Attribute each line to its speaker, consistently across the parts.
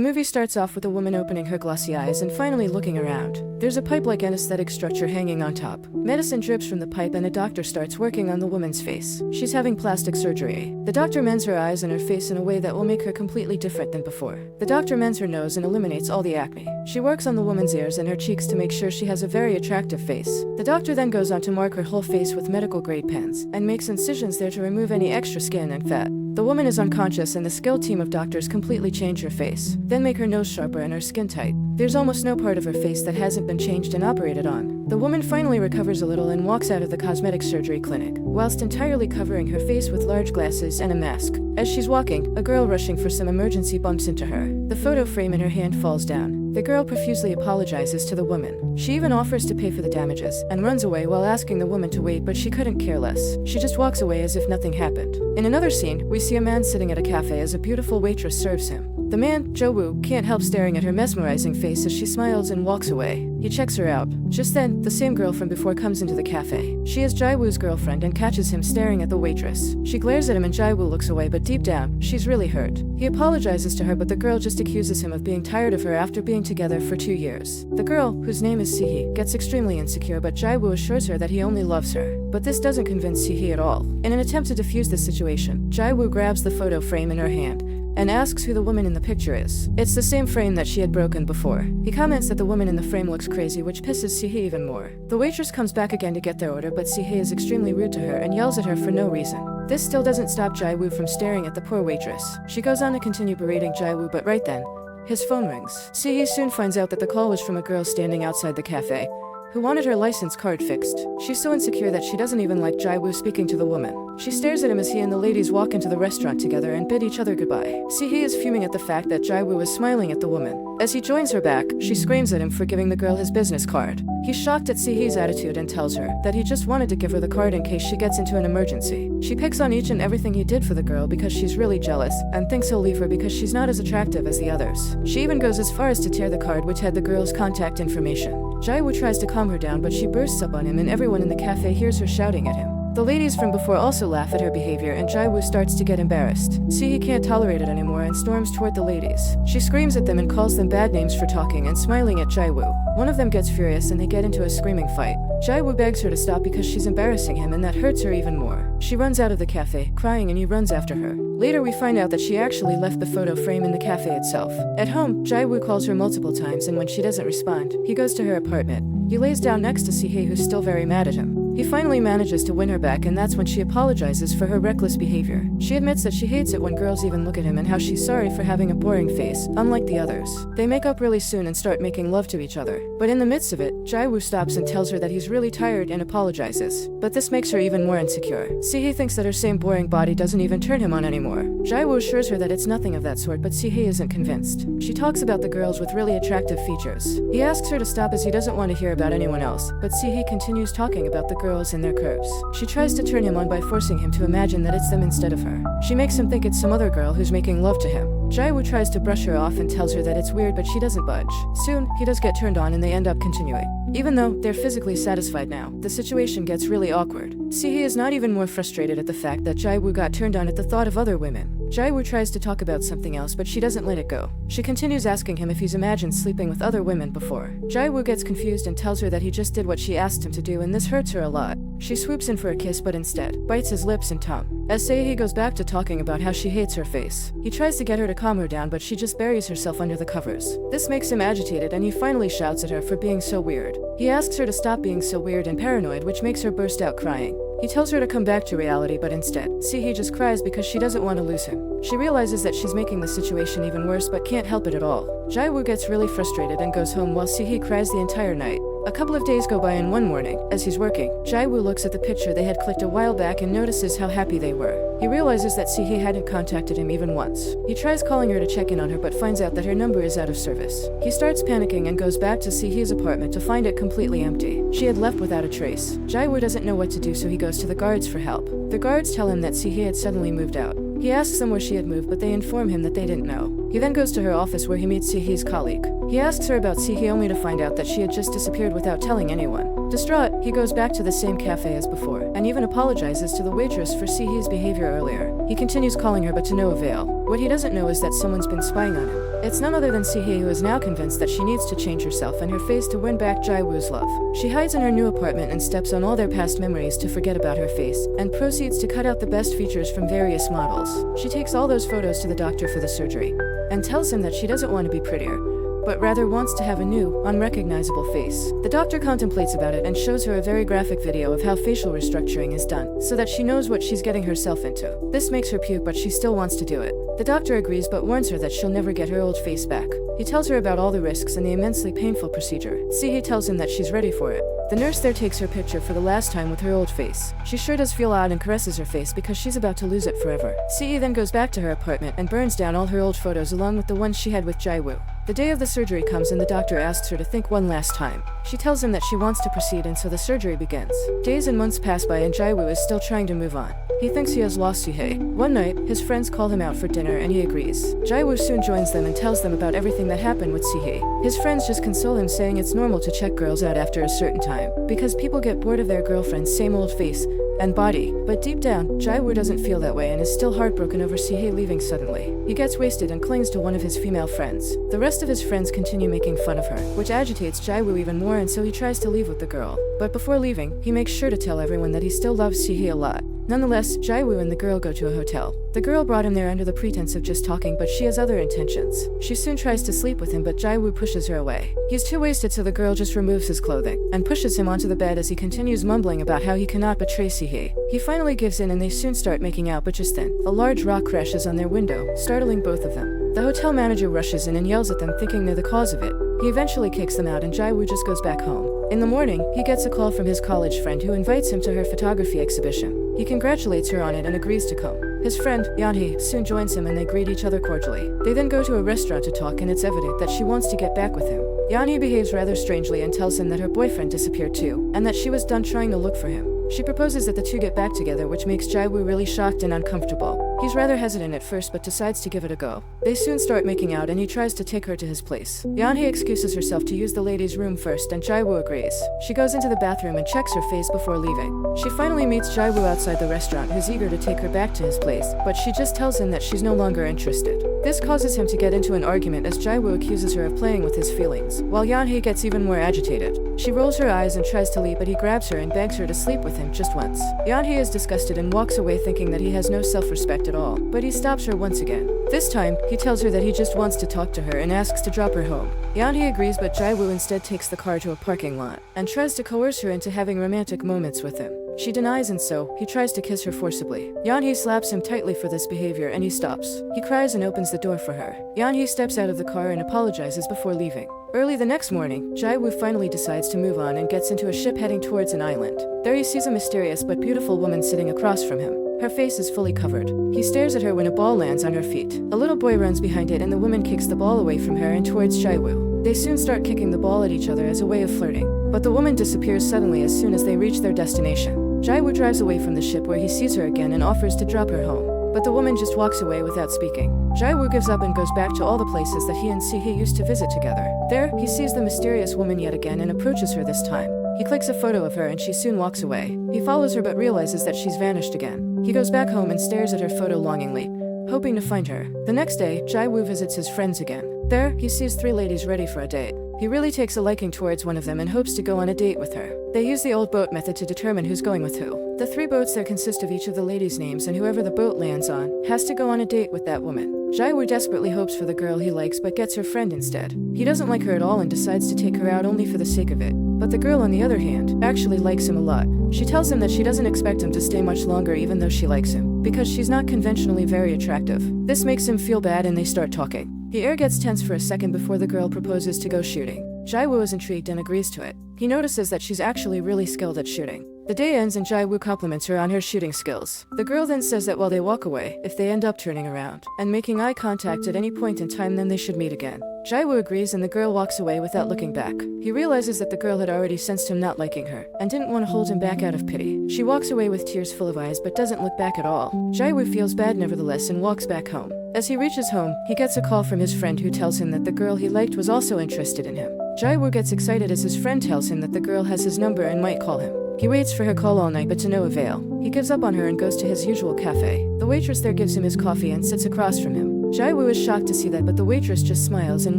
Speaker 1: The movie starts off with a woman opening her glossy eyes and finally looking around. There's a pipe-like anesthetic structure hanging on top. Medicine drips from the pipe and a doctor starts working on the woman's face. She's having plastic surgery. The doctor mends her eyes and her face in a way that will make her completely different than before. The doctor mends her nose and eliminates all the acne. She works on the woman's ears and her cheeks to make sure she has a very attractive face. The doctor then goes on to mark her whole face with medical-grade pens and makes incisions there to remove any extra skin and fat. The woman is unconscious and the skilled team of doctors completely change her face, then make her nose sharper and her skin tight. There's almost no part of her face that hasn't been changed and operated on. The woman finally recovers a little and walks out of the cosmetic surgery clinic, whilst entirely covering her face with large glasses and a mask. As she's walking, a girl rushing for some emergency bumps into her. The photo frame in her hand falls down. The girl profusely apologizes to the woman. She even offers to pay for the damages, and runs away while asking the woman to wait, but she couldn't care less. She just walks away as if nothing happened. In another scene, we see a man sitting at a cafe as a beautiful waitress serves him. The man, Jung-woo, can't help staring at her mesmerizing face as she smiles and walks away. He checks her out. Just then, the same girl from before comes into the cafe. She is Jung-woo's girlfriend and catches him staring at the waitress. She glares at him and Jung-woo looks away, but deep down, she's really hurt. He apologizes to her, but the girl just accuses him of being tired of her after being together for 2 years. The girl, whose name is Se-hee, gets extremely insecure, but Jung-woo assures her that he only loves her. But this doesn't convince Se-hee at all. In an attempt to defuse this situation, Jung-woo grabs the photo frame in her hand and asks who the woman in the picture is. It's the same frame that she had broken before. He comments that the woman in the frame looks crazy, which pisses Se-hee even more. The waitress comes back again to get their order, but Se-hee is extremely rude to her and yells at her for no reason. This still doesn't stop Jung-woo from staring at the poor waitress. She goes on to continue berating Jung-woo, but right then, his phone rings. Se-hee soon finds out that the call was from a girl standing outside the cafe, who wanted her license card fixed. She's so insecure that she doesn't even like Jung-woo speaking to the woman. She stares at him as he and the ladies walk into the restaurant together and bid each other goodbye. Se-hee is fuming at the fact that Jung-woo is smiling at the woman. As he joins her back, she screams at him for giving the girl his business card. He's shocked at Se-hee's attitude and tells her that he just wanted to give her the card in case she gets into an emergency. She picks on each and everything he did for the girl because she's really jealous and thinks he'll leave her because she's not as attractive as the others. She even goes as far as to tear the card which had the girl's contact information. Jung-woo tries to calm her down, but she bursts up on him and everyone in the cafe hears her shouting at him. The ladies from before also laugh at her behavior and Jung-woo starts to get embarrassed. Se-hee can't tolerate it anymore and storms toward the ladies. She screams at them and calls them bad names for talking and smiling at Jung-woo. One of them gets furious and they get into a screaming fight. Jung-woo begs her to stop because she's embarrassing him and that hurts her even more. She runs out of the cafe, crying, and he runs after her. Later we find out that she actually left the photo frame in the cafe itself. At home, Jung-woo calls her multiple times and when she doesn't respond, he goes to her apartment. He lays down next to Se-hee, who's still very mad at him. He finally manages to win her back and that's when she apologizes for her reckless behavior. She admits that she hates it when girls even look at him and how she's sorry for having a boring face, unlike the others. They make up really soon and start making love to each other. But in the midst of it, Jung-woo stops and tells her that he's really tired and apologizes. But this makes her even more insecure. Se-hee thinks that her same boring body doesn't even turn him on anymore. Jung-woo assures her that it's nothing of that sort, but Se-hee isn't convinced. She talks about the girls with really attractive features. He asks her to stop as he doesn't want to hear about anyone else, but Se-hee continues talking about the girls and their curves. She tries to turn him on by forcing him to imagine that it's them instead of her. She makes him think it's some other girl who's making love to him. Jung-woo tries to brush her off and tells her that it's weird, but she doesn't budge. Soon, he does get turned on and they end up continuing. Even though they're physically satisfied now, the situation gets really awkward. Se-hee is not even more frustrated at the fact that Jung-woo got turned on at the thought of other women. Jung-woo tries to talk about something else, but she doesn't let it go. She continues asking him if he's imagined sleeping with other women before. Jung-woo gets confused and tells her that he just did what she asked him to do and this hurts her a lot. She swoops in for a kiss but instead bites his lips and tongue. As Se-hee goes back to talking about how she hates her face, he tries to get her to calm her down but she just buries herself under the covers. This makes him agitated and he finally shouts at her for being so weird. He asks her to stop being so weird and paranoid, which makes her burst out crying. He tells her to come back to reality, but instead, Se-hee just cries because she doesn't want to lose him. She realizes that she's making the situation even worse but can't help it at all. Jung-woo gets really frustrated and goes home while Se-hee cries the entire night. A couple of days go by and one morning, as he's working, Jung-woo looks at the picture they had clicked a while back and notices how happy they were. He realizes that Se-hee hadn't contacted him even once. He tries calling her to check in on her but finds out that her number is out of service. He starts panicking and goes back to Se-hee's apartment to find it completely empty. She had left without a trace. Jung-woo doesn't know what to do, so he goes to the guards for help. The guards tell him that Se-hee had suddenly moved out. He asks them where she had moved, but they inform him that they didn't know. He then goes to her office where he meets Se-hee's colleague. He asks her about Se-hee only to find out that she had just disappeared without telling anyone. Distraught, he goes back to the same cafe as before, and even apologizes to the waitress for Se-hee's behavior earlier. He continues calling her but to no avail. What he doesn't know is that someone's been spying on him. It's none other than Se-hee, who is now convinced that she needs to change herself and her face to win back Jung-woo's love. She hides in her new apartment and steps on all their past memories to forget about her face, and proceeds to cut out the best features from various models. She takes all those photos to the doctor for the surgery, and tells him that she doesn't want to be prettier, but rather wants to have a new, unrecognizable face. The doctor contemplates about it and shows her a very graphic video of how facial restructuring is done, so that she knows what she's getting herself into. This makes her puke, but she still wants to do it. The doctor agrees but warns her that she'll never get her old face back. He tells her about all the risks and the immensely painful procedure. Se-hee tells him that she's ready for it. The nurse there takes her picture for the last time with her old face. She sure does feel odd and caresses her face because she's about to lose it forever. Se-hee then goes back to her apartment and burns down all her old photos along with the ones she had with Jung-woo. The day of the surgery comes and the doctor asks her to think one last time. She tells him that she wants to proceed, and so the surgery begins. Days and months pass by and Jung-woo is still trying to move on. He thinks he has lost Se-hee. One night, his friends call him out for dinner and he agrees. Jung-woo soon joins them and tells them about everything that happened with Se-hee. His friends just console him, saying it's normal to check girls out after a certain time, because people get bored of their girlfriend's same old face and body. But deep down, Jung-woo doesn't feel that way and is still heartbroken over Se-hee leaving suddenly. He gets wasted and clings to one of his female friends. The rest of his friends continue making fun of her, which agitates Jung-woo even more, and so he tries to leave with the girl. But before leaving, he makes sure to tell everyone that he still loves Se-hee a lot. Nonetheless, Jung-woo and the girl go to a hotel. The girl brought him there under the pretense of just talking, but she has other intentions. She soon tries to sleep with him, but Jung-woo pushes her away. He's too wasted, so the girl just removes his clothing and pushes him onto the bed as he continues mumbling about how he cannot betray Se-hee. He finally gives in and they soon start making out, but just then, a large rock crashes on their window, startling both of them. The hotel manager rushes in and yells at them, thinking they're the cause of it. He eventually kicks them out and Jung-woo just goes back home. In the morning, he gets a call from his college friend who invites him to her photography exhibition. He congratulates her on it and agrees to come. His friend, Hyun-ah, soon joins him and they greet each other cordially. They then go to a restaurant to talk, and it's evident that she wants to get back with him. Hyun-ah behaves rather strangely and tells him that her boyfriend disappeared too, and that she was done trying to look for him. She proposes that the two get back together, which makes Jung-woo really shocked and uncomfortable. He's rather hesitant at first but decides to give it a go. They soon start making out and he tries to take her to his place. Hyun-ah excuses herself to use the ladies' room first and Jung-woo agrees. She goes into the bathroom and checks her face before leaving. She finally meets Jung-woo outside the restaurant, who's eager to take her back to his place, but she just tells him that she's no longer interested. This causes him to get into an argument as Jung-woo accuses her of playing with his feelings, while Hyun-ah gets even more agitated. She rolls her eyes and tries to leave, but he grabs her and begs her to sleep with him just once. Hyun-ah is disgusted and walks away, thinking that he has no self-respect at all, but he stops her once again. This time, he tells her that he just wants to talk to her and asks to drop her home. Hyun-ah agrees, but Jung-woo instead takes the car to a parking lot and tries to coerce her into having romantic moments with him. She denies, and so he tries to kiss her forcibly. Hyun-ah slaps him tightly for this behavior and he stops. He cries and opens the door for her. Hyun-ah steps out of the car and apologizes before leaving. Early the next morning, Jung-woo finally decides to move on and gets into a ship heading towards an island. There he sees a mysterious but beautiful woman sitting across from him. Her face is fully covered. He stares at her when a ball lands on her feet. A little boy runs behind it and the woman kicks the ball away from her and towards Jung-woo. They soon start kicking the ball at each other as a way of flirting, but the woman disappears suddenly as soon as they reach their destination. Jung-woo drives away from the ship where he sees her again and offers to drop her home, but the woman just walks away without speaking. Jung-woo gives up and goes back to all the places that he and Se-hee used to visit together. There, he sees the mysterious woman yet again and approaches her this time. He clicks a photo of her and she soon walks away. He follows her but realizes that she's vanished again. He goes back home and stares at her photo longingly, hoping to find her. The next day, Jung-woo visits his friends again. There, he sees three ladies ready for a date. He really takes a liking towards one of them and hopes to go on a date with her. They use the old boat method to determine who's going with who. The three boats there consist of each of the ladies' names, and whoever the boat lands on has to go on a date with that woman. Jung-woo desperately hopes for the girl he likes but gets her friend instead. He doesn't like her at all and decides to take her out only for the sake of it. But the girl, on the other hand, actually likes him a lot. She tells him that she doesn't expect him to stay much longer even though she likes him, because she's not conventionally very attractive. This makes him feel bad and they start talking. The air gets tense for a second before the girl proposes to go shooting. Jung-woo is intrigued and agrees to it. He notices that she's actually really skilled at shooting. The day ends and Jung-woo compliments her on her shooting skills. The girl then says that while they walk away, if they end up turning around and making eye contact at any point in time, then they should meet again. Jung-woo agrees and the girl walks away without looking back. He realizes that the girl had already sensed him not liking her and didn't want to hold him back out of pity. She walks away with tears full of eyes but doesn't look back at all. Jung-woo feels bad nevertheless and walks back home. As he reaches home, he gets a call from his friend who tells him that the girl he liked was also interested in him. Jung-woo gets excited as his friend tells him that the girl has his number and might call him. He waits for her call all night but to no avail. He gives up on her and goes to his usual cafe. The waitress there gives him his coffee and sits across from him. Jae-woo is shocked to see that, but the waitress just smiles and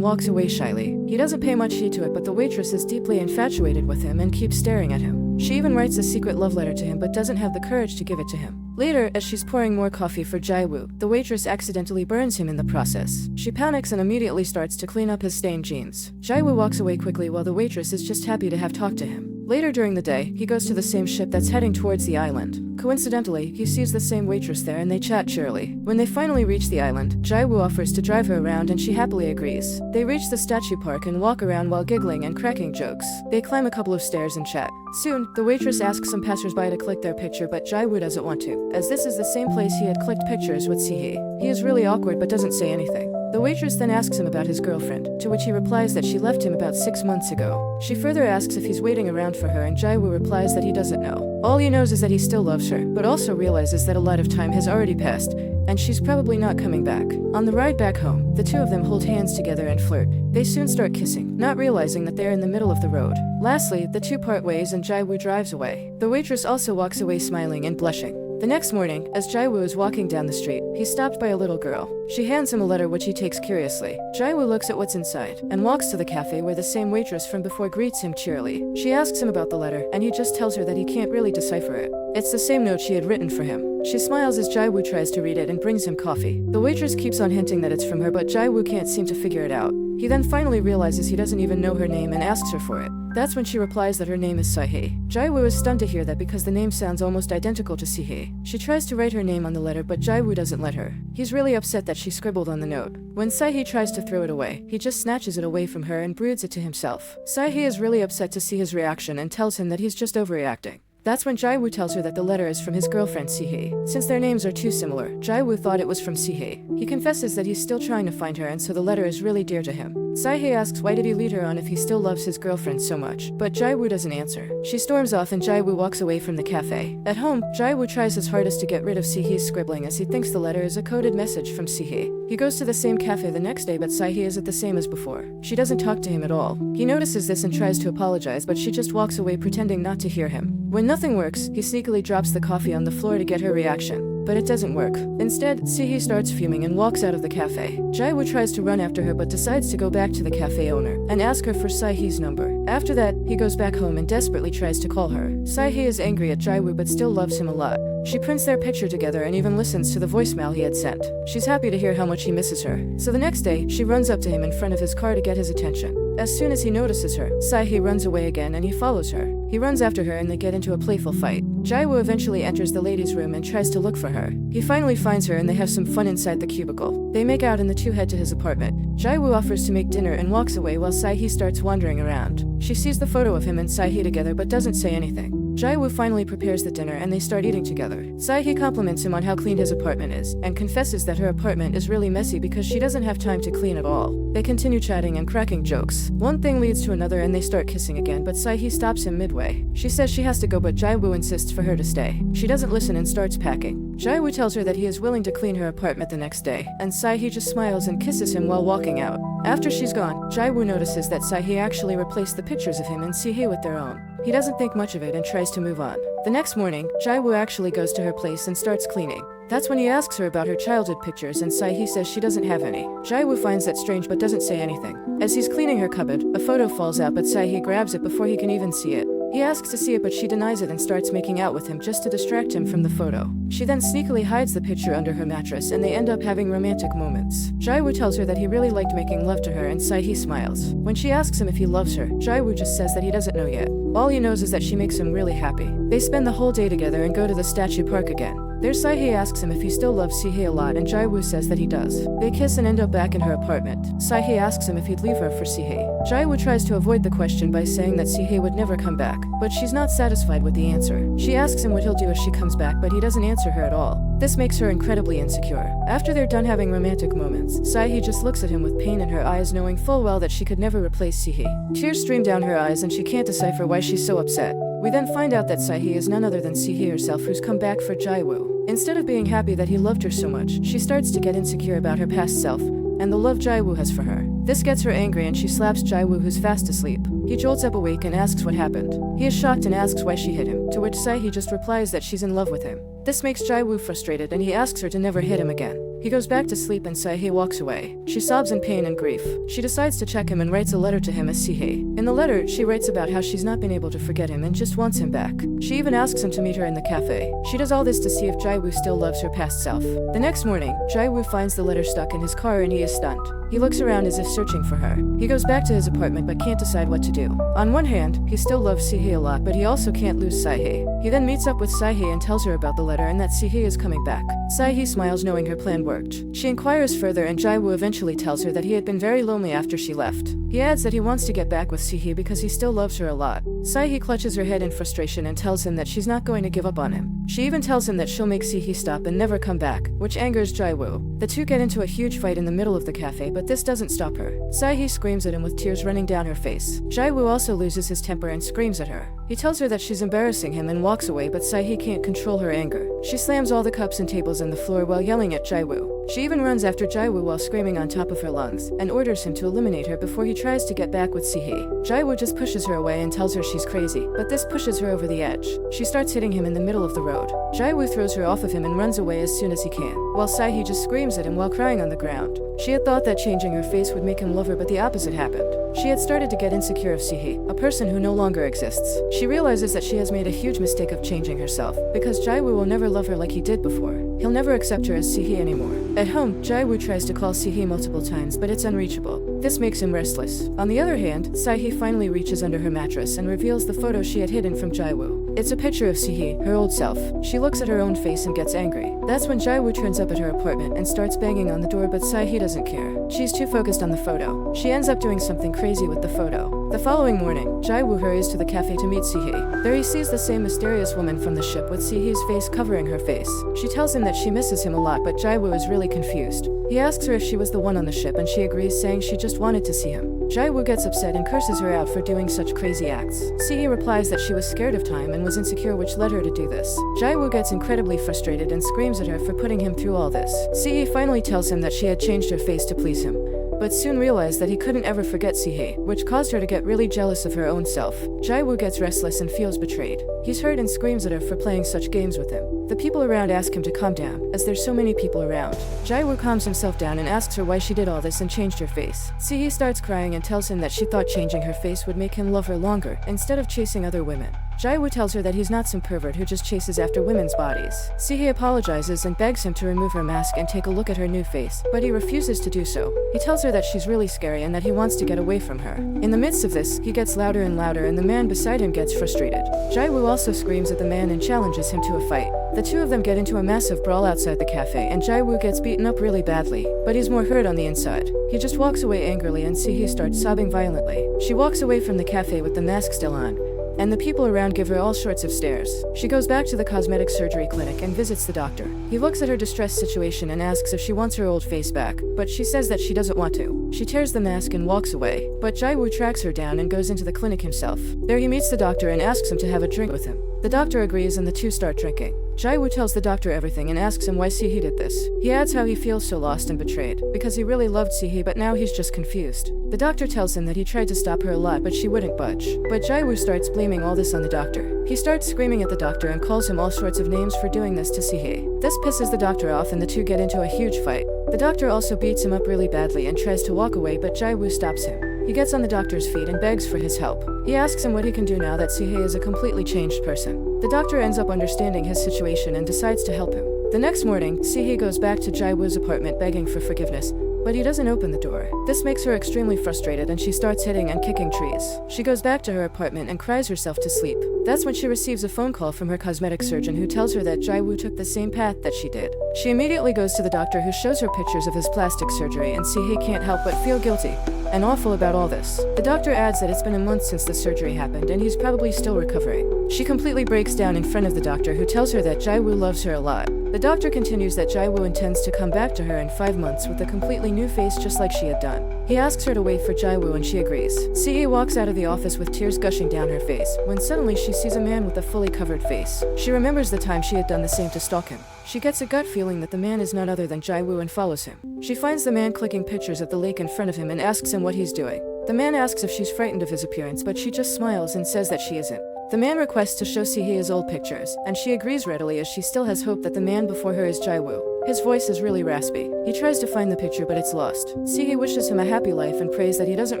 Speaker 1: walks away shyly. He doesn't pay much heed to it, but the waitress is deeply infatuated with him and keeps staring at him. She even writes a secret love letter to him but doesn't have the courage to give it to him. Later, as she's pouring more coffee for Jae-woo, the waitress accidentally burns him in the process. She panics and immediately starts to clean up his stained jeans. Jae-woo walks away quickly while the waitress is just happy to have talked to him. Later during the day, he goes to the same ship that's heading towards the island. Coincidentally, he sees the same waitress there and they chat cheerily. When they finally reach the island, Jae-woo offers to drive her around and she happily agrees. They reach the statue park and walk around while giggling and cracking jokes. They climb a couple of stairs and chat. Soon, the waitress asks some passersby to click their picture, but Jae-woo doesn't want to, as this is the same place he had clicked pictures with Se-hee. He is really awkward but doesn't say anything. The waitress then asks him about his girlfriend, to which he replies that she left him about 6 months ago. She further asks if he's waiting around for her and Jae-woo replies that he doesn't know. All he knows is that he still loves her, but also realizes that a lot of time has already passed, and she's probably not coming back. On the ride back home, the two of them hold hands together and flirt. They soon start kissing, not realizing that they're in the middle of the road. Lastly, the two part ways and Jae-woo drives away. The waitress also walks away smiling and blushing. The next morning, as Jae-woo is walking down the street, he's stopped by a little girl. She hands him a letter which he takes curiously. Jae-woo looks at what's inside, and walks to the cafe where the same waitress from before greets him cheerily. She asks him about the letter, and he just tells her that he can't really decipher it. It's the same note she had written for him. She smiles as Jae-woo tries to read it and brings him coffee. The waitress keeps on hinting that it's from her, but Jae-woo can't seem to figure it out. He then finally realizes he doesn't even know her name and asks her for it. That's when she replies that her name is Se-hee. Jae-woo is stunned to hear that because the name sounds almost identical to Se-hee. She tries to write her name on the letter, but Jae-woo doesn't let her. He's really upset that she scribbled on the note. When Se-hee tries to throw it away, he just snatches it away from her and broods it to himself. Se-hee is really upset to see his reaction and tells him that he's just overreacting. That's when Jae-woo tells her that the letter is from his girlfriend Se-hee. Since their names are too similar, Jae-woo thought it was from Se-hee. He confesses that he's still trying to find her and so the letter is really dear to him. Se-hee asks why did he lead her on if he still loves his girlfriend so much, but Jae-woo doesn't answer. She storms off and Jae-woo walks away from the cafe. At home, Jae-woo tries his hardest to get rid of Se-hee's scribbling as he thinks the letter is a coded message from Se-hee. He goes to the same cafe the next day, but Se-hee isn't the same as before. She doesn't talk to him at all. He notices this and tries to apologize, but she just walks away pretending not to hear him. When nothing works, he sneakily drops the coffee on the floor to get her reaction. But it doesn't work. Instead, Se-hee starts fuming and walks out of the cafe. Jae-woo tries to run after her but decides to go back to the cafe owner and ask her for Se-hee's number. After that, he goes back home and desperately tries to call her. Se-hee is angry at Jae-woo but still loves him a lot. She prints their picture together and even listens to the voicemail he had sent. She's happy to hear how much he misses her. So the next day, she runs up to him in front of his car to get his attention. As soon as he notices her, Se-hee runs away again and he follows her. He runs after her and they get into a playful fight. Jae-woo eventually enters the ladies' room and tries to look for her. He finally finds her and they have some fun inside the cubicle. They make out and the two head to his apartment. Jae-woo offers to make dinner and walks away while Se-hee starts wandering around. She sees the photo of him and Se-hee together but doesn't say anything. Jae-woo finally prepares the dinner and they start eating together. Se-hee compliments him on how clean his apartment is and confesses that her apartment is really messy because she doesn't have time to clean at all. They continue chatting and cracking jokes. One thing leads to another and they start kissing again, but Se-hee stops him midway. She says she has to go, but Jae-woo insists for her to stay. She doesn't listen and starts packing. Jae-woo tells her that he is willing to clean her apartment the next day, and Se-hee just smiles and kisses him while walking out. After she's gone, Jae-woo notices that Se-hee actually replaced the pictures of him and Se-hee with their own. He doesn't think much of it and tries to move on. The next morning, Jae-woo actually goes to her place and starts cleaning. That's when he asks her about her childhood pictures and Se-hee says she doesn't have any. Jae-woo finds that strange but doesn't say anything. As he's cleaning her cupboard, a photo falls out but Se-hee grabs it before he can even see it. He asks to see it but she denies it and starts making out with him just to distract him from the photo. She then sneakily hides the picture under her mattress and they end up having romantic moments. Jae-woo tells her that he really liked making love to her and Se-hee smiles. When she asks him if he loves her, Jae-woo just says that he doesn't know yet. All he knows is that she makes him really happy. They spend the whole day together and go to the statue park again. There Se-hee asks him if he still loves Se-hee a lot and Jae-woo says that he does. They kiss and end up back in her apartment. Se-hee asks him if he'd leave her for Se-hee. Jae-woo tries to avoid the question by saying that Se-hee would never come back, but she's not satisfied with the answer. She asks him what he'll do if she comes back, but he doesn't answer her at all. This makes her incredibly insecure. After they're done having romantic moments, Se-hee just looks at him with pain in her eyes, knowing full well that she could never replace Se-hee. Tears stream down her eyes and she can't decipher why she's so upset. We then find out that Se-hee is none other than Se-hee herself, who's come back for Jae-woo. Instead of being happy that he loved her so much, she starts to get insecure about her past self and the love Jae-woo has for her. This gets her angry and she slaps Jae-woo, who's fast asleep. He jolts up awake and asks what happened. He is shocked and asks why she hit him, to which Se-hee just replies that she's in love with him. This makes Jae-woo frustrated and he asks her to never hit him again. He goes back to sleep and Se-hee walks away. She sobs in pain and grief. She decides to check him and writes a letter to him as Se-hee. In the letter, she writes about how she's not been able to forget him and just wants him back. She even asks him to meet her in the cafe. She does all this to see if Jung-woo still loves her past self. The next morning, Jung-woo finds the letter stuck in his car and he is stunned. He looks around as if searching for her. He goes back to his apartment but can't decide what to do. On one hand, he still loves Se-hee a lot, but he also can't lose Se-hee. He then meets up with Se-hee and tells her about the letter and that Se-hee is coming back. Se-hee smiles knowing her plan worked. She inquires further and Jung-woo eventually tells her that he had been very lonely after she left. He adds that he wants to get back with Se-hee because he still loves her a lot. Se-hee clutches her head in frustration and tells him that she's not going to give up on him. She even tells him that she'll make Se-hee stop and never come back, which angers Jung-woo. The two get into a huge fight in the middle of the cafe, but this doesn't stop her. Se-hee screams at him with tears running down her face. Jung-woo also loses his temper and screams at her. He tells her that she's embarrassing him and walks away, but Se-hee can't control her anger. She slams all the cups and tables on the floor while yelling at Jung-woo. She even runs after Jung-woo while screaming on top of her lungs, and orders him to eliminate her before he tries to get back with Se-hee. Jung-woo just pushes her away and tells her she's crazy, but this pushes her over the edge. She starts hitting him in the middle of the road. Jung-woo throws her off of him and runs away as soon as he can, while Se-hee just screams at him while crying on the ground. She had thought that changing her face would make him love her, but the opposite happened. She had started to get insecure of Se-hee, a person who no longer exists. She realizes that she has made a huge mistake of changing herself, because Jung-woo will never love her like he did before. He'll never accept her as Se-hee anymore. At home, Jung-woo tries to call Se-hee multiple times, but it's unreachable. This makes him restless. On the other hand, Se-hee finally reaches under her mattress and reveals the photo she had hidden from Jung-woo. It's a picture of Se-hee, her old self. She looks at her own face and gets angry. That's when Jung-woo turns up at her apartment and starts banging on the door, but Se-hee doesn't care. She's too focused on the photo. She ends up doing something crazy with the photo. The following morning, Jung-woo hurries to the cafe to meet Se-hee. There he sees the same mysterious woman from the ship with Se-hee's face covering her face. She tells him that she misses him a lot, but Jung-woo is really confused. He asks her if she was the one on the ship and she agrees, saying she just wanted to see him. Jung-woo gets upset and curses her out for doing such crazy acts. Se-hee replies that she was scared of time and was insecure, which led her to do this. Jung-woo gets incredibly frustrated and screams at her for putting him through all this. Se-hee finally tells him that she had changed her face to please him, but soon realized that he couldn't ever forget Se-hee, which caused her to get really jealous of her own self. Jung-woo gets restless and feels betrayed. He's hurt and screams at her for playing such games with him. The people around ask him to calm down, as there's so many people around. Jung-woo calms himself down and asks her why she did all this and changed her face. Se-hee starts crying and tells him that she thought changing her face would make him love her longer, instead of chasing other women. Jung-woo tells her that he's not some pervert who just chases after women's bodies. Se-hee apologizes and begs him to remove her mask and take a look at her new face, but he refuses to do so. He tells her that she's really scary and that he wants to get away from her. In the midst of this, he gets louder and louder and the man beside him gets frustrated. Jung-woo also screams at the man and challenges him to a fight. The two of them get into a massive brawl outside the cafe and Jung-woo gets beaten up really badly, but he's more hurt on the inside. He just walks away angrily and Se-hee starts sobbing violently. She walks away from the cafe with the mask still on, and the people around give her all sorts of stares. She goes back to the cosmetic surgery clinic and visits the doctor. He looks at her distressed situation and asks if she wants her old face back, but she says that she doesn't want to. She tears the mask and walks away, but Jung-woo tracks her down and goes into the clinic himself. There he meets the doctor and asks him to have a drink with him. The doctor agrees and the two start drinking. Jung-woo tells the doctor everything and asks him why Se-hee did this. He adds how he feels so lost and betrayed, because he really loved Se-hee but now he's just confused. The doctor tells him that he tried to stop her a lot but she wouldn't budge. But Jung-woo starts blaming all this on the doctor. He starts screaming at the doctor and calls him all sorts of names for doing this to Se-hee. This pisses the doctor off and the two get into a huge fight. The doctor also beats him up really badly and tries to walk away, but Jung-woo stops him. He gets on the doctor's feet and begs for his help. He asks him what he can do now that Se-hee is a completely changed person. The doctor ends up understanding his situation and decides to help him. The next morning, Se-hee goes back to Jung-woo's apartment begging for forgiveness, but he doesn't open the door. This makes her extremely frustrated and she starts hitting and kicking trees. She goes back to her apartment and cries herself to sleep. That's when she receives a phone call from her cosmetic surgeon who tells her that Jung-woo took the same path that she did. She immediately goes to the doctor who shows her pictures of his plastic surgery and Se-hee can't help but feel guilty and awful about all this. The doctor adds that it's been a month since the surgery happened and he's probably still recovering. She completely breaks down in front of the doctor who tells her that Jung-woo loves her a lot. The doctor continues that Jung-woo intends to come back to her in 5 months with a completely new face just like she had done. He asks her to wait for Jung-woo and she agrees. Se-hee walks out of the office with tears gushing down her face, when suddenly she sees a man with a fully covered face. She remembers the time she had done the same to stalk him. She gets a gut feeling that the man is none other than Jung-woo and follows him. She finds the man clicking pictures of the lake in front of him and asks him what he's doing. The man asks if she's frightened of his appearance, but she just smiles and says that she isn't. The man requests to show Se-hee his old pictures, and she agrees readily as she still has hope that the man before her is Jung-woo. His voice is really raspy. He tries to find the picture but it's lost. Se-hee wishes him a happy life and prays that he doesn't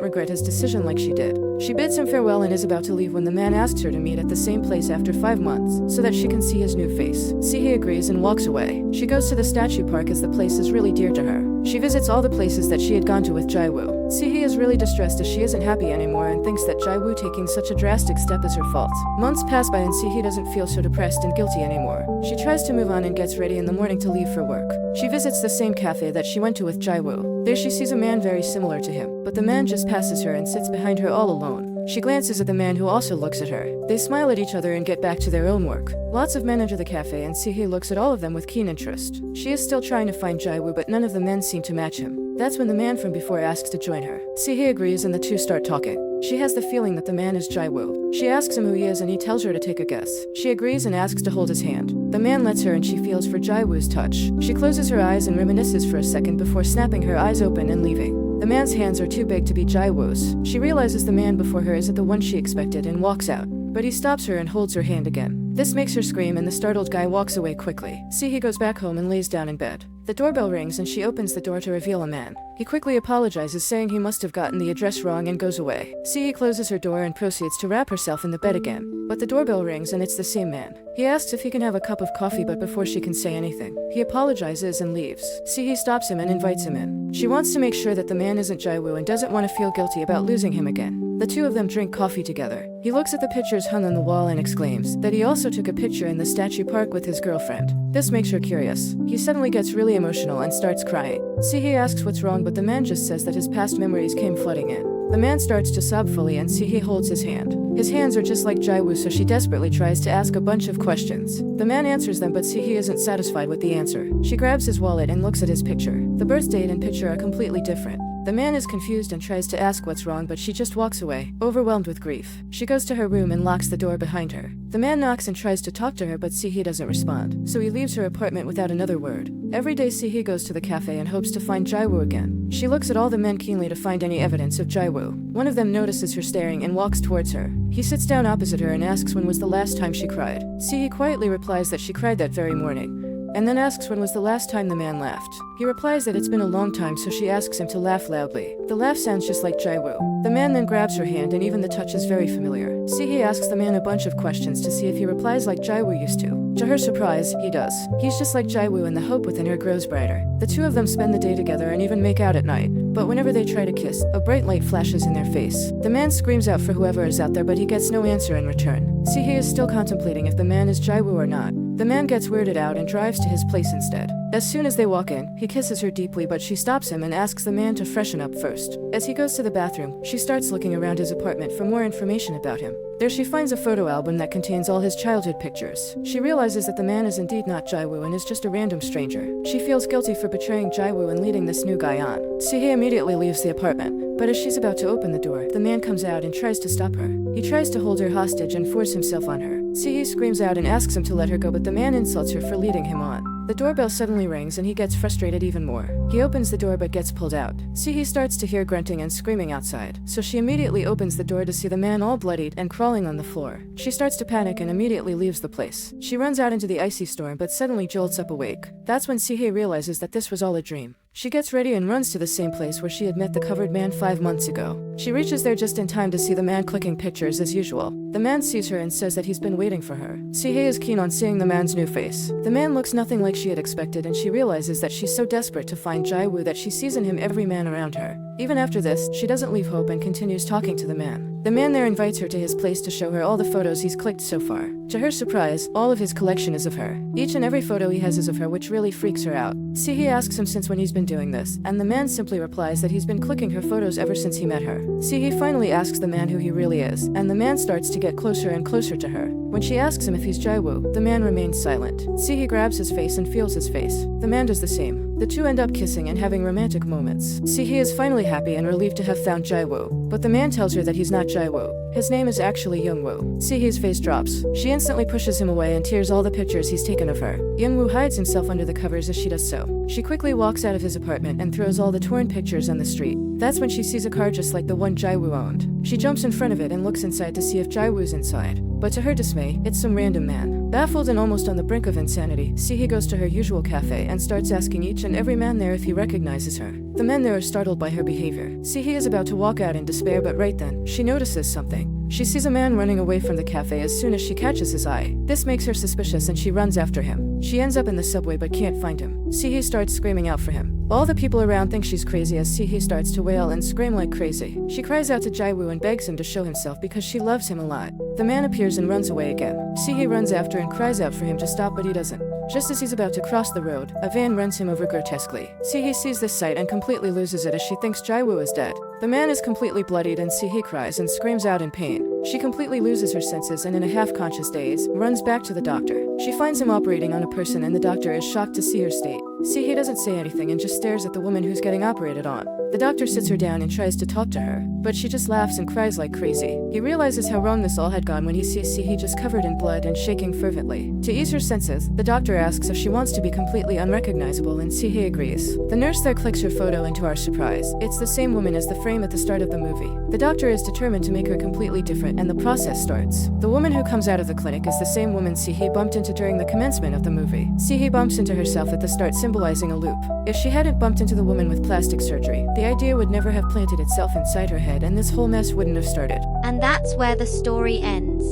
Speaker 1: regret his decision like she did. She bids him farewell and is about to leave when the man asks her to meet at the same place after 5 months, so that she can see his new face. Se-hee agrees and walks away. She goes to the statue park as the place is really dear to her. She visits all the places that she had gone to with Jung-woo. Se-hee is really distressed as she isn't happy anymore and thinks that Jung-woo taking such a drastic step is her fault. Months pass by and Se-hee doesn't feel so depressed and guilty anymore. She tries to move on and gets ready in the morning to leave for work. She visits the same cafe that she went to with Jung-woo. There she sees a man very similar to him, but the man just passes her and sits behind her all alone. She glances at the man who also looks at her. They smile at each other and get back to their own work. Lots of men enter the cafe and Se-hee looks at all of them with keen interest. She is still trying to find Jung-woo but none of the men seem to match him. That's when the man from before asks to join her. Se-hee agrees and the two start talking. She has the feeling that the man is Jung-woo. She asks him who he is and he tells her to take a guess. She agrees and asks to hold his hand. The man lets her and she feels for Jung-woo's touch. She closes her eyes and reminisces for a second before snapping her eyes open and leaving. The man's hands are too big to be Jung-woo's. She realizes the man before her isn't the one she expected and walks out. But he stops her and holds her hand again. This makes her scream and the startled guy walks away quickly. Se-hee goes back home and lays down in bed. The doorbell rings and she opens the door to reveal a man. He quickly apologizes, saying he must have gotten the address wrong, and goes away. Se-hee closes her door and proceeds to wrap herself in the bed again. But the doorbell rings and it's the same man. He asks if he can have a cup of coffee, but before she can say anything, he apologizes and leaves. Se-hee stops him and invites him in. She wants to make sure that the man isn't Jung-woo and doesn't want to feel guilty about losing him again. The two of them drink coffee together. He looks at the pictures hung on the wall and exclaims that he also took a picture in the statue park with his girlfriend. This makes her curious. He suddenly gets really emotional and starts crying. Se-hee asks what's wrong, but the man just says that his past memories came flooding in. The man starts to sob fully and Se-hee holds his hand. His hands are just like Jung-woo, so she desperately tries to ask a bunch of questions. The man answers them, but Se-hee isn't satisfied with the answer. She grabs his wallet and looks at his picture. The birth date and picture are completely different. The man is confused and tries to ask what's wrong, but she just walks away, overwhelmed with grief. She goes to her room and locks the door behind her. The man knocks and tries to talk to her, but Se-hee doesn't respond, so he leaves her apartment without another word. Every day Se-hee goes to the cafe and hopes to find Jung-woo again. She looks at all the men keenly to find any evidence of Jung-woo. One of them notices her staring and walks towards her. He sits down opposite her and asks when was the last time she cried. Se-hee quietly replies that she cried that very morning, and then asks when was the last time the man laughed. He replies that it's been a long time, so she asks him to laugh loudly. The laugh sounds just like Jung-woo. The man then grabs her hand and even the touch is very familiar. Se-hee asks the man a bunch of questions to see if he replies like Jung-woo used to. To her surprise, he does. He's just like Jung-woo and the hope within her grows brighter. The two of them spend the day together and even make out at night. But whenever they try to kiss, a bright light flashes in their face. The man screams out for whoever is out there, but he gets no answer in return. Se-hee is still contemplating if the man is Jung-woo or not. The man gets weirded out and drives to his place instead. As soon as they walk in, he kisses her deeply, but she stops him and asks the man to freshen up first. As he goes to the bathroom, she starts looking around his apartment for more information about him. There she finds a photo album that contains all his childhood pictures. She realizes that the man is indeed not Jung-woo and is just a random stranger. She feels guilty for betraying Jung-woo and leading this new guy on. Se-hee immediately leaves the apartment, but as she's about to open the door, the man comes out and tries to stop her. He tries to hold her hostage and force himself on her. Se-hee screams out and asks him to let her go, but the man insults her for leading him on. The doorbell suddenly rings and he gets frustrated even more. He opens the door but gets pulled out. Se-hee starts to hear grunting and screaming outside, so she immediately opens the door to see the man all bloodied and crawling on the floor. She starts to panic and immediately leaves the place. She runs out into the icy storm but suddenly jolts up awake. That's when Se-hee realizes that this was all a dream. She gets ready and runs to the same place where she had met the covered man 5 months ago. She reaches there just in time to see the man clicking pictures as usual. The man sees her and says that he's been waiting for her. Se-hee is keen on seeing the man's new face. The man looks nothing like she had expected, and she realizes that she's so desperate to find Jung-woo that she sees in him every man around her. Even after this, she doesn't leave hope and continues talking to the man. The man there invites her to his place to show her all the photos he's clicked so far. To her surprise, all of his collection is of her. Each and every photo he has is of her, which really freaks her out. Se-hee asks him since when he's been doing this, and the man simply replies that he's been clicking her photos ever since he met her. Se-hee finally asks the man who he really is, and the man starts to get closer and closer to her. When she asks him if he's Jung-woo, the man remains silent. Se-hee grabs his face and feels his face. The man does the same. The two end up kissing and having romantic moments. Se-hee is finally happy and relieved to have found Jung-woo, but the man tells her that he's not Jung-woo. His name is actually Jung-woo. Se-hee's face drops. She instantly pushes him away and tears all the pictures he's taken of her. Jung-woo hides himself under the covers as she does so. She quickly walks out of his apartment and throws all the torn pictures on the street. That's when she sees a car just like the one Jung-woo owned. She jumps in front of it and looks inside to see if Jung-woo's inside. but to her dismay, it's some random man. Baffled and almost on the brink of insanity, Se-hee goes to her usual cafe and starts asking each and every man there if he recognizes her. The men there are startled by her behavior. Se-hee is about to walk out in despair, but right then, she notices something. She sees a man running away from the cafe as soon as she catches his eye. This makes her suspicious and she runs after him. She ends up in the subway but can't find him. Se-hee starts screaming out for him. All the people around think she's crazy as Se-hee starts to wail and scream like crazy. She cries out to Jung-woo and begs him to show himself because she loves him a lot. The man appears and runs away again. Se-hee runs after and cries out for him to stop, but he doesn't. Just as he's about to cross the road, a van runs him over grotesquely. Se-hee sees this sight and completely loses it as she thinks Jung-woo is dead. The man is completely bloodied and Se-hee cries and screams out in pain. She completely loses her senses and in a half-conscious daze, runs back to the doctor. She finds him operating on a person and the doctor is shocked to see her state. Se-hee doesn't say anything and just stares at the woman who's getting operated on. The doctor sits her down and tries to talk to her, but she just laughs and cries like crazy. He realizes how wrong this all had gone when he sees Se-hee just covered in blood and shaking fervently. To ease her senses, the doctor asks if she wants to be completely unrecognizable and Se-hee agrees. The nurse there clicks her photo, and to our surprise, it's the same woman as the frame at the start of the movie. The doctor is determined to make her completely different and the process starts. The woman who comes out of the clinic is the same woman Se-hee bumped into during the commencement of the movie. Se-hee bumps into herself at the start, symbolizing a loop. If she hadn't bumped into the woman with plastic surgery, the idea would never have planted itself inside her head and this whole mess wouldn't have started.
Speaker 2: And that's where the story ends.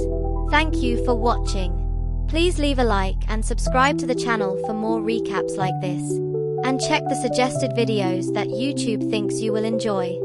Speaker 2: Thank you for watching. Please leave a like and subscribe to the channel for more recaps like this. And check the suggested videos that YouTube thinks you will enjoy.